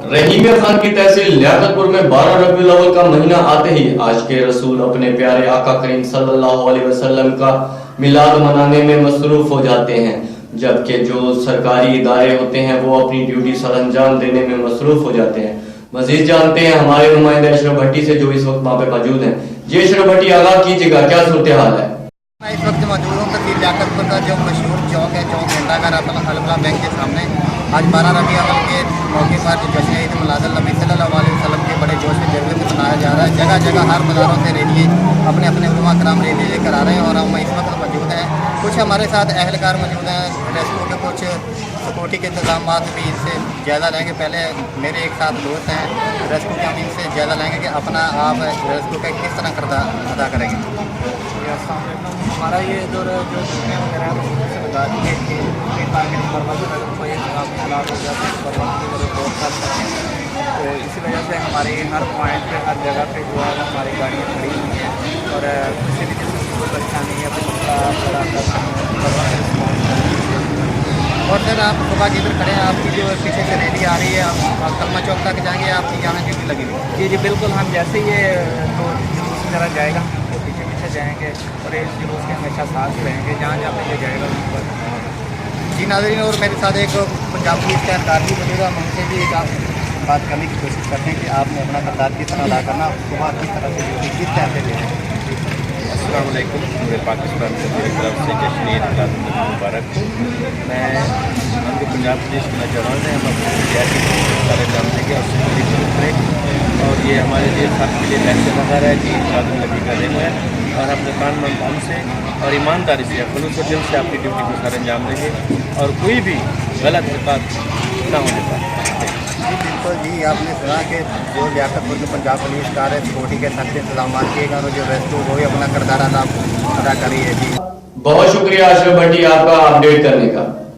रहीम खान की तहसील लियाकतपुर में 12 रबीउल अव्वल का महीना आते ही आज के रसूल अपने प्यारे आका करीम सल्लल्लाहु अलैहि वसल्लम का मिलाद मनाने में मसरूफ हो जाते हैं, जबकि जो सरकारी इदारे होते हैं वो अपनी ड्यूटी सरअंजाम देने में मसरूफ हो जाते हैं। मजीद जानते हैं हमारे नुमाइंदे अशरफ भट्टी से जो इस वक्त वहाँ पे मौजूद हैं। जी अशरफ भट्टी, आगाह कीजिएगा, क्या सूरत हाल है? मैं इस वक्त मौजूद हूँ तहसील लियाकतपुर का जो मशहूर चौक है, चौक घंटाघर अलबला बैंक के सामने। आज 12 रबीउल अव्वल के मौके पर जो जश्न ईद मिलादुन नबी सल्लल्लाहु अलैहि वसल्लम के बड़े जोश में जज्बे से मनाया जा रहा है। जगह जगह हर बाज़ारों से रेलिए अपने अपने उलमा कराम रेली लेकर आ रहे हैं और हम इस वक्त मौजूद हैं। कुछ हमारे साथ अहलकार मौजूद हैं, रेस्क्यू के कुछ सिक्योरिटी के इंतजाम भी इनसे जायज़ा लेंगे। पहले मेरे एक साथ दोस्त हैं रेस्क्यू के, हम इनसे जायज़ा लेंगे कि अपना आप रेस्क्यू का किस तरह किरदार अदा करेंगे। हमारा ये दौर जो दुनिया वगैरह से लगा दी है कि ताकि कोई हालात हो जाते हैं तो इसी वजह से हमारे हर पॉइंट पे हर जगह पे जो है हमारी गाड़ियाँ खड़ी हुई हैं और किसी भी किस्म की कोई परेशानी है और सर आप सुबह की इधर खड़े हैं, आपकी जो पीछे से रैली आ रही है, आप कलमा चौक तक जाएंगे, आपकी यहाँ ड्यूटी लगी हुई? जी बिल्कुल, हम जैसे ही ये तो जुलूस जरा जाएगा तो पीछे पीछे जाएंगे और इस जुलूस के हमेशा साथ ही रहेंगे जहाँ जहाँ पे ये जाएगा वहाँ पर। जी नाज़रीन, और मेरे साथ एक पंजाब पुलिस का एहलकार भी मौजूद है। हम उनसे भी एक आप बात करने की कोशिश करते हैं कि आपने अपना किरदार किस तरह अदा करना, सुबह किस तरह से ड्यूटी किस तरह से लेना। अस्सलाम वालेकुम, पूरे पाकिस्तान से मेरी तरफ से जश्न ईद मिलादुन नबी मुबारक। मैं हमको पंजाब पुलिस का जवान है, हम अपने सियासी सारे काम देंगे और सिक्योरिटी करें और ये हमारे लिए सब के लिए पैसे वगैरह है कि मिलादुन नबी का दिन है और अपने कान मन धन से और ईमानदारी से खुलूस दिल से अपनी ड्यूटी को सर अंजाम देंगे और कोई भी गलत हरकत ना होने पाए। जी बिल्कुल जी, आपने सुना कि जो लियाकतपुर में पंजाब पुलिस कार है, सिक्योरिटी के सख्त इंतजाम किए गए और जो रेस्क्यू वो भी अपना किरदार अदा कर रही है। जी बहुत शुक्रिया अशरफ भट्टी आपका अपडेट करने का।